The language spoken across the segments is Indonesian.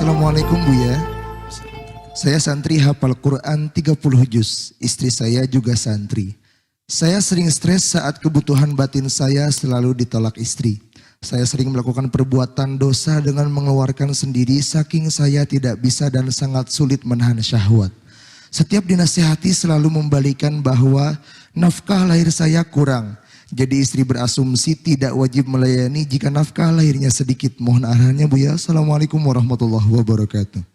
Assalamualaikum Buya. Saya santri hafal Quran 30 juz. Istri saya juga santri. Saya sering stres saat kebutuhan batin saya selalu ditolak istri. Saya sering melakukan perbuatan dosa dengan mengeluarkan sendiri saking saya tidak bisa dan sangat sulit menahan syahwat. Setiap dinasihati selalu membalikan bahwa nafkah lahir saya kurang. Jadi istri berasumsi tidak wajib melayani jika nafkah lahirnya sedikit. Mohon arahannya Buya. Assalamualaikum warahmatullahi wabarakatuh.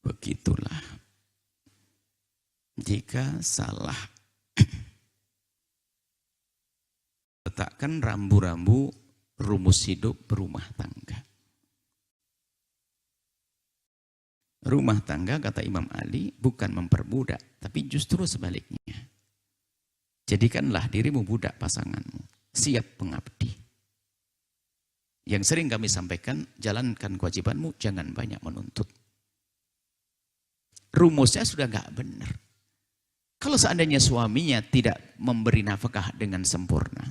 Begitulah. Jika salah letakkan rambu-rambu rumus hidup berumah tangga. Rumah tangga, kata Imam Ali, bukan memperbudak, tapi justru sebaliknya. Jadikanlah dirimu budak pasanganmu, siap pengabdi. Yang sering kami sampaikan, jalankan kewajibanmu, jangan banyak menuntut. Rumusnya sudah nggak benar. Kalau seandainya suaminya tidak memberi nafkah dengan sempurna,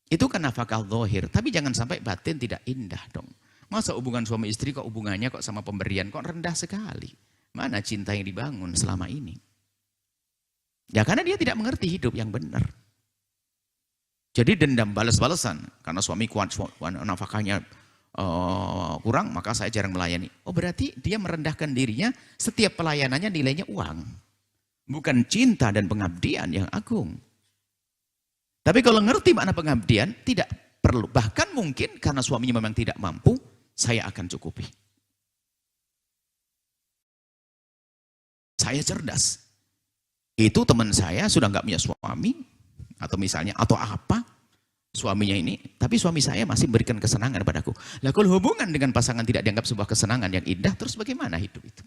itu kan nafkah zahir, tapi jangan sampai batin tidak indah dong. Masa hubungan suami istri kok hubungannya kok sama pemberian kok rendah sekali. Mana cinta yang dibangun selama ini? Ya karena dia tidak mengerti hidup yang benar. Jadi dendam balas-balasan. Karena suami kuat nafkahnya kurang, maka saya jarang melayani. Oh berarti dia merendahkan dirinya, setiap pelayanannya nilainya uang. Bukan cinta dan pengabdian yang agung. Tapi kalau ngerti makna pengabdian, tidak perlu. Bahkan mungkin karena suaminya memang tidak mampu, saya akan cukupi. Saya cerdas. Itu teman saya sudah nggak punya suami, atau misalnya, atau apa, suaminya ini, tapi suami saya masih memberikan kesenangan padaku. Lah kalau hubungan dengan pasangan tidak dianggap sebuah kesenangan yang indah, terus bagaimana hidup itu?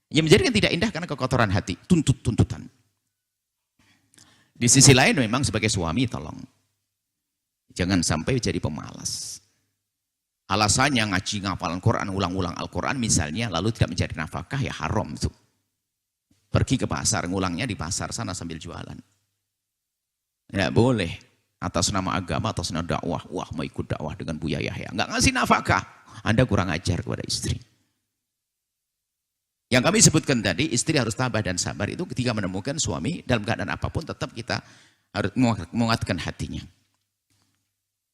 Yang menjadikan tidak indah karena kekotoran hati, tuntutan. Di sisi lain memang sebagai suami tolong, jangan sampai jadi pemalas. Alasannya ngaji ngapalan Quran, ulang-ulang Al-Quran misalnya, lalu tidak mencari nafkah, ya haram itu. Pergi ke pasar, ngulangnya di pasar sana sambil jualan. Ya boleh, atas nama agama, atas nama dakwah. Wah mau ikut dakwah dengan Buya Yahya, nggak ngasih nafkah, Anda kurang ajar kepada istri. Yang kami sebutkan tadi, istri harus tabah dan sabar itu ketika menemukan suami dalam keadaan apapun, tetap kita harus menguatkan hatinya.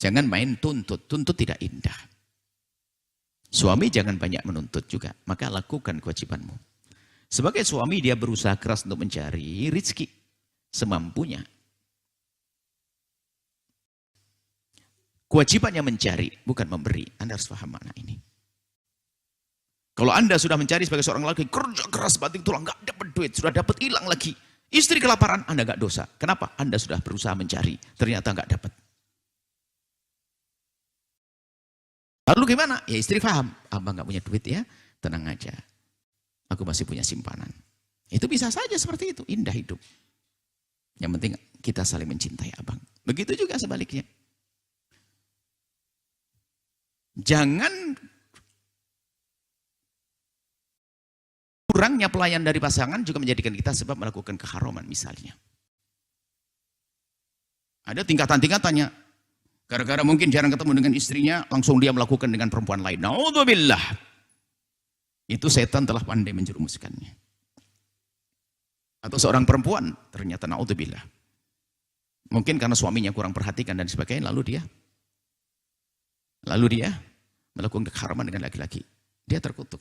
Jangan main tuntut tidak indah. Suami jangan banyak menuntut juga, maka lakukan kewajibanmu. Sebagai suami dia berusaha keras untuk mencari rezeki semampunya. Kewajibannya mencari, bukan memberi. Anda harus paham makna ini. Kalau Anda sudah mencari sebagai seorang laki, kerja keras banting tulang, nggak dapat duit, sudah dapat hilang lagi. Istri kelaparan, Anda nggak dosa. Kenapa? Anda sudah berusaha mencari, ternyata nggak dapat. Lalu gimana? Ya istri paham, abang nggak punya duit ya, tenang aja. Aku masih punya simpanan. Itu bisa saja seperti itu, indah hidup. Yang penting kita saling mencintai abang. Begitu juga sebaliknya. Jangan kurangnya pelayan dari pasangan juga menjadikan kita sebab melakukan keharaman misalnya. Ada tingkatan-tingkatannya. Gara-gara mungkin jarang ketemu dengan istrinya, langsung dia melakukan dengan perempuan lain. Naudzubillah. Itu setan telah pandai menjerumuskannya. Atau seorang perempuan, ternyata naudzubillah. Mungkin karena suaminya kurang perhatikan dan sebagainya, lalu dia melakukan keharaman dengan laki-laki. Dia terkutuk.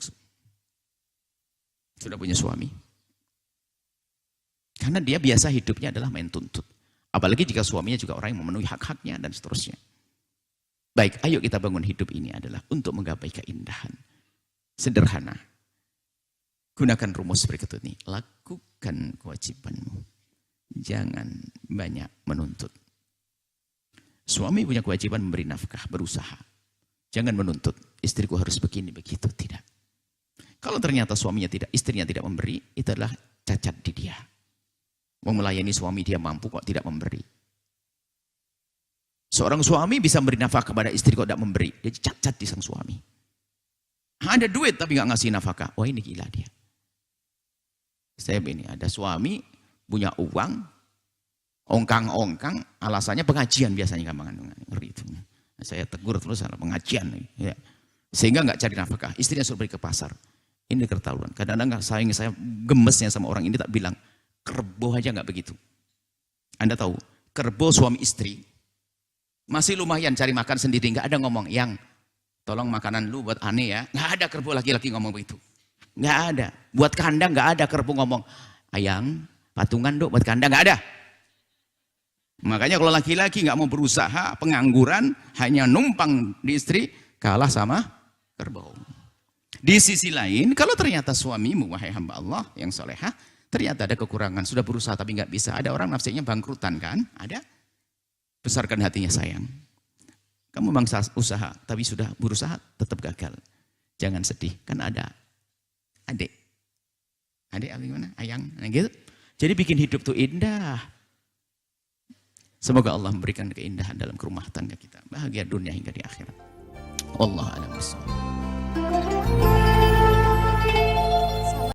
Sudah punya suami. Karena dia biasa hidupnya adalah main tuntut. Apalagi jika suaminya juga orang yang memenuhi hak-haknya dan seterusnya. Baik, ayo kita bangun hidup ini adalah untuk menggapai keindahan. Sederhana. Gunakan rumus berikut ini. Lakukan kewajibanmu. Jangan banyak menuntut. Suami punya kewajiban memberi nafkah, berusaha. Jangan menuntut, istriku harus begini, begitu. Tidak. Kalau ternyata suaminya tidak, istrinya tidak memberi, itu adalah cacat di dia. Mau melayani suami dia mampu kok tidak memberi. Seorang suami bisa memberi nafkah kepada istri kok tidak memberi. Dia cacat di sang suami. Ada duit tapi nggak ngasih nafkah. Wah ini gila dia. Saya ini ada suami punya uang, Ongkang-ongkang, alasannya pengajian biasanya gampangan. Ngeri itu. Saya tegur terus salah pengajian. Ya. Sehingga nggak cari nafkah. Istrinya suruh pergi ke pasar. Ini keterlaluan. Kadang-kadang saya gemesnya sama orang ini tak bilang, kerbau aja nggak begitu. Anda tahu, kerbau suami istri masih lumayan cari makan sendiri, nggak ada ngomong yang tolong makanan lu buat aneh ya. Nggak ada kerbau laki-laki ngomong begitu. Nggak ada. Buat kandang nggak ada kerbau ngomong, ayang patungan dok buat kandang, nggak ada. Makanya kalau laki-laki nggak mau berusaha, pengangguran, hanya numpang di istri, kalah sama kerbau. Di sisi lain, kalau ternyata suamimu, wahai hamba Allah yang solehah, ternyata ada kekurangan, sudah berusaha tapi nggak bisa. Ada orang nafsunya bangkrutan kan? Ada. Besarkan hatinya sayang. Kamu bangsa usaha, tapi sudah berusaha tetap gagal. Jangan sedih, kan ada adik. Adik apa gimana? Ayang, gitu. Jadi bikin hidup tuh indah. Semoga Allah memberikan keindahan dalam rumah tangga kita. Bahagia dunia hingga di akhirat. Wallahu a'lam bishawab.